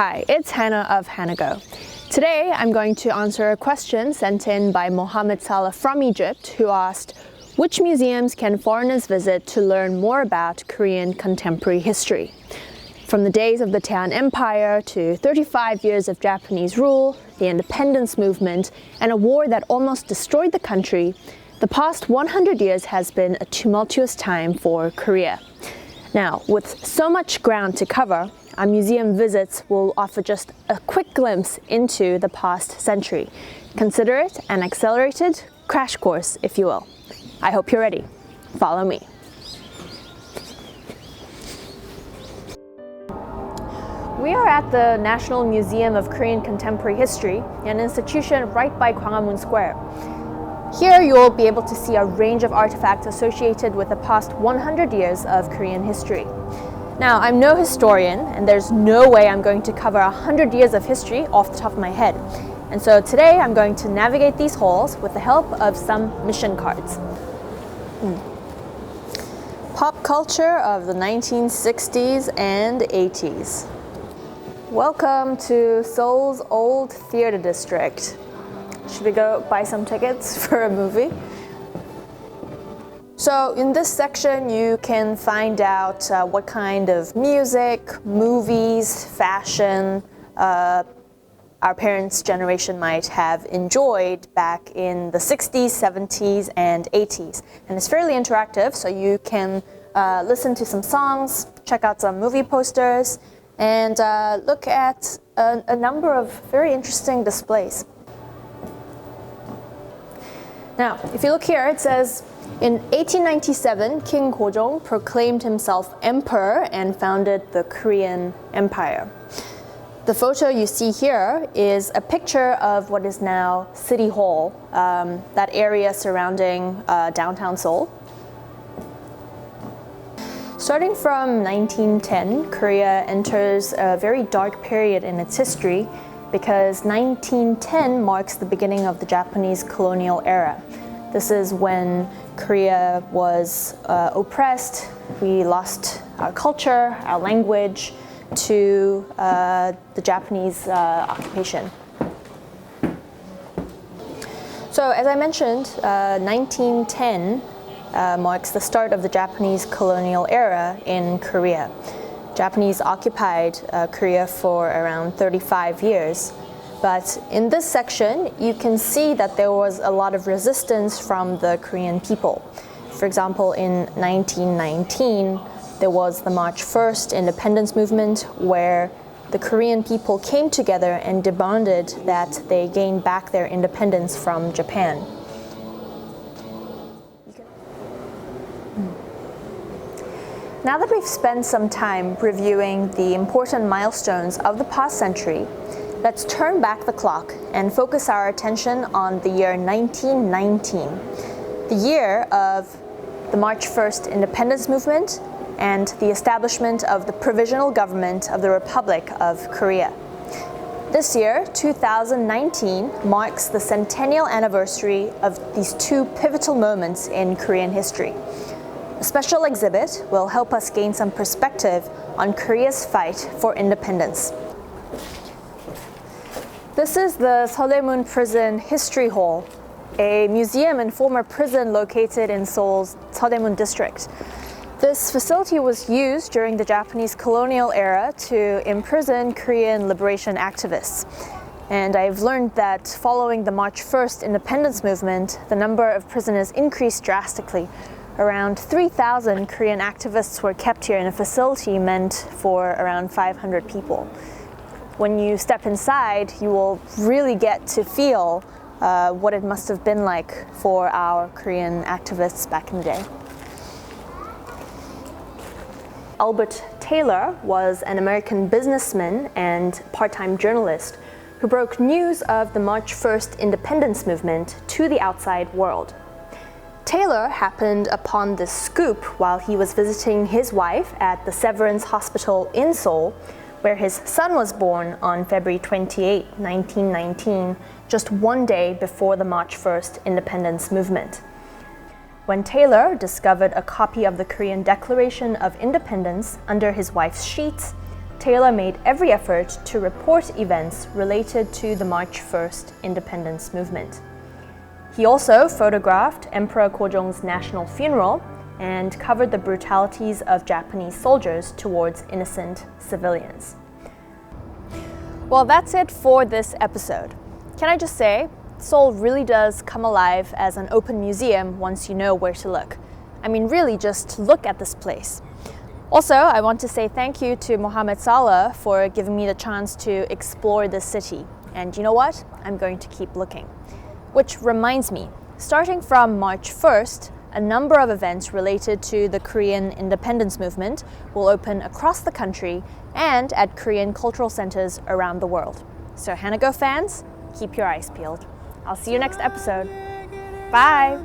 Hi, it's Hana of Hana. Today I'm going to answer a question sent in by Mohamed Salah from Egypt, who asked, which museums can foreigners visit to learn more about Korean contemporary history? From the days of the Daehan Empire to 35 years of Japanese rule, the independence movement, and a war that almost destroyed the country, the past 100 years has been a tumultuous time for Korea. Now, with so much ground to cover, our museum visits will offer just a quick glimpse into the past century. Consider it an accelerated crash course, if you will. I hope you're ready. Follow me. We are at the National Museum of Korean Contemporary History, an institution right by Gwanghwamun Square. Here you'll be able to see a range of artifacts associated with the past 100 years of Korean history. Now, I'm no historian, and there's no way I'm going to cover 100 years of history off the top of my head. And so today I'm going to navigate these halls with the help of some mission cards. Pop culture of the 1960s and 80s. Welcome to Seoul's Old Theater District. Should we go buy some tickets for a movie? So in this section you can find out what kind of music, movies, fashion our parents' generation might have enjoyed back in the 60s, 70s, and 80s. And it's fairly interactive, so you can listen to some songs, check out some movie posters, and look at a number of very interesting displays. Now, if you look here, it says, in 1897, King Gojong proclaimed himself emperor and founded the Korean Empire. The photo you see here is a picture of what is now City Hall, that area surrounding downtown Seoul. Starting from 1910, Korea enters a very dark period in its history because 1910 marks the beginning of the Japanese colonial era. This is when Korea was oppressed. We lost our culture, our language to the Japanese occupation. So as I mentioned, 1910 marks the start of the Japanese colonial era in Korea. Japanese occupied Korea for around 35 years. But in this section, you can see that there was a lot of resistance from the Korean people. For example, in 1919, there was the March 1st independence movement where the Korean people came together and demanded that they gain back their independence from Japan. Now that we've spent some time reviewing the important milestones of the past century, let's turn back the clock and focus our attention on the year 1919, the year of the March 1st independence movement and the establishment of the Provisional Government of the Republic of Korea. This year, 2019, marks the centennial anniversary of these two pivotal moments in Korean history. A special exhibit will help us gain some perspective on Korea's fight for independence. This is the Soliman Prison History Hall, a museum and former prison located in Seoul's Taesoon district. This facility was used during the Japanese colonial era to imprison Korean liberation activists. And I've learned that following the March 1st independence movement, the number of prisoners increased drastically. Around 3,000 Korean activists were kept here in a facility meant for around 500 people. When you step inside, you will really get to feel what it must have been like for our Korean activists back in the day. Albert Taylor was an American businessman and part-time journalist who broke news of the March 1st independence movement to the outside world. Taylor happened upon this scoop while he was visiting his wife at the Severance Hospital in Seoul, where his son was born on February 28, 1919, just one day before the March 1st independence movement. When Taylor discovered a copy of the Korean Declaration of Independence under his wife's sheets, Taylor made every effort to report events related to the March 1st independence movement. He also photographed Emperor Gojong's national funeral and covered the brutalities of Japanese soldiers towards innocent civilians. Well, that's it for this episode. Can I just say, Seoul really does come alive as an open museum once you know where to look. I mean, really just look at this place. Also, I want to say thank you to Mohamed Salah for giving me the chance to explore this city. And you know what? I'm going to keep looking. Which reminds me, starting from March 1st, a number of events related to the Korean independence movement will open across the country and at Korean cultural centers around the world. So Hanago fans, keep your eyes peeled. I'll see you next episode. Bye!